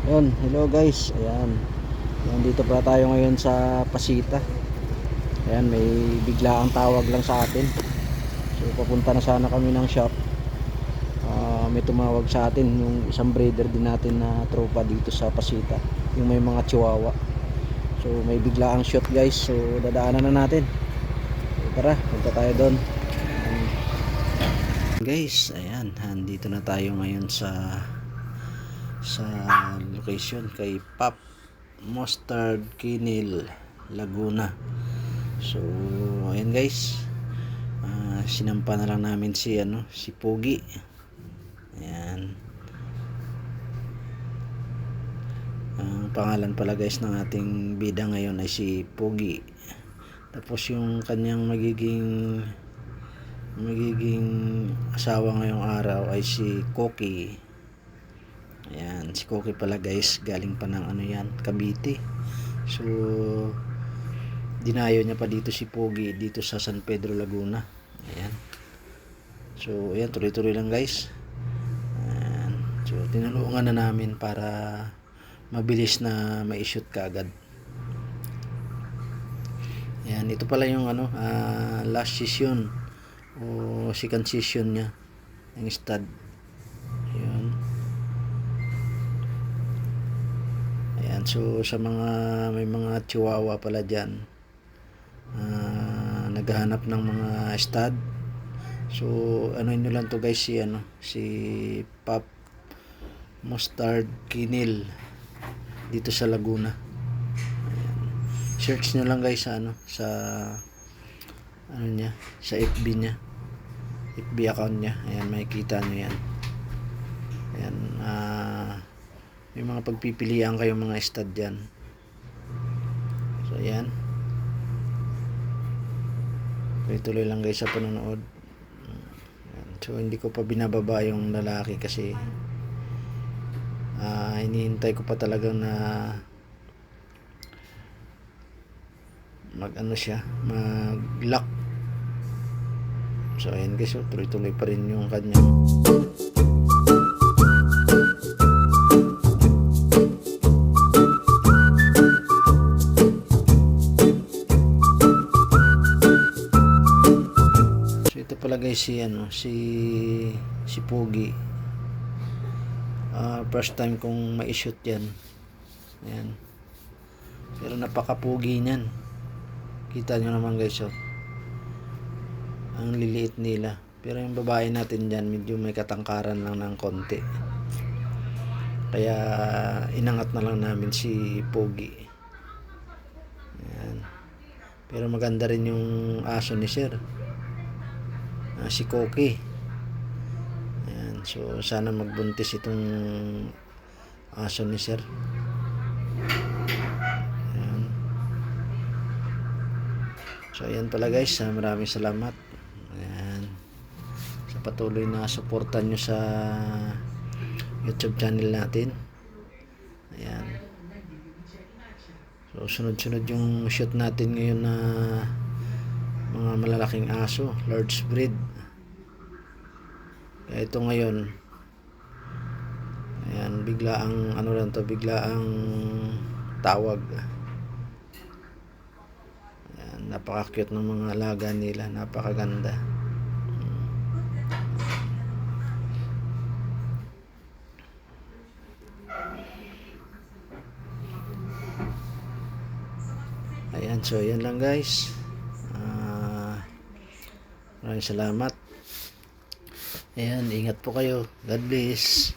Yun, hello guys. Ayan. Nandito pala tayo ngayon sa Pasita. Ayan, may biglaang tawag lang sa atin. So papunta na sana kami ng shop. May tumawag sa atin yung isang breeder din natin na tropa dito sa Pasita, yung may mga chihuahua. So may biglaang shot guys. So dadaanan na natin. So, tara, punta tayo doon. Guys, ayan, nandito na tayo ngayon sa location kay Pop Mustard Kennel, Laguna. So ayan guys, sinampa na lang namin si Pogi. Ayan, ang pangalan pala guys ng ating bida ngayon ay si Pogi. Tapos yung kanyang magiging asawa ngayong araw ay si Koki. Ayan, si Koki pala guys, galing pa ng Cavite. So dinayo niya pa dito si Pogi dito sa San Pedro, Laguna. Ayan. So ayan, tuloy-tuloy lang guys. Ayan. So tinulungan na namin para mabilis na ma-shoot kaagad. Ayan, ito pala yung last season o second season niya ng stud. Ayan. Ayan, so sa may mga chihuahua pala dyan, naghahanap ng mga stud. So nyo lang to guys, si Pop Mustard Kennel dito sa Laguna. Ayan. Search nyo lang guys sa sa FB niya, FB account niya. Ayan, makikita nyo yan. Ayan, may mga pagpipilian kayong mga stud dyan. So ayan, tuloy lang guys sa panonood. So hindi ko pa binababa yung lalaki kasi hinihintay ko pa talagang na mag lock. So ayan guys, tuloy-tuloy pa rin yung kanya. Pala guys si Pogi, first time kong ma-shoot yan. Ayan, pero napaka-pogi niyan, kita nyo naman guys. Ang liliit nila, pero yung babae natin dyan medyo may katangkaran lang ng konti, kaya inangat na lang namin si Pogi. Ayan. Pero maganda rin yung aso ni Sir, si Koki. Ayan, so sana magbuntis itong aso ni Sir. Ayan. So ayan pala guys, maraming salamat. Ayan, sa patuloy na suportan nyo sa YouTube channel natin. Ayan, so sunod-sunod yung shoot natin ngayon na mga malalaking aso, large breed. Kaya ito ngayon, ayan, biglaang biglaang tawag. Ayan, napaka-cute ng mga alaga nila, napakaganda. Ayan, so yan lang guys. Maraming salamat. Ayan, ingat po kayo. God bless.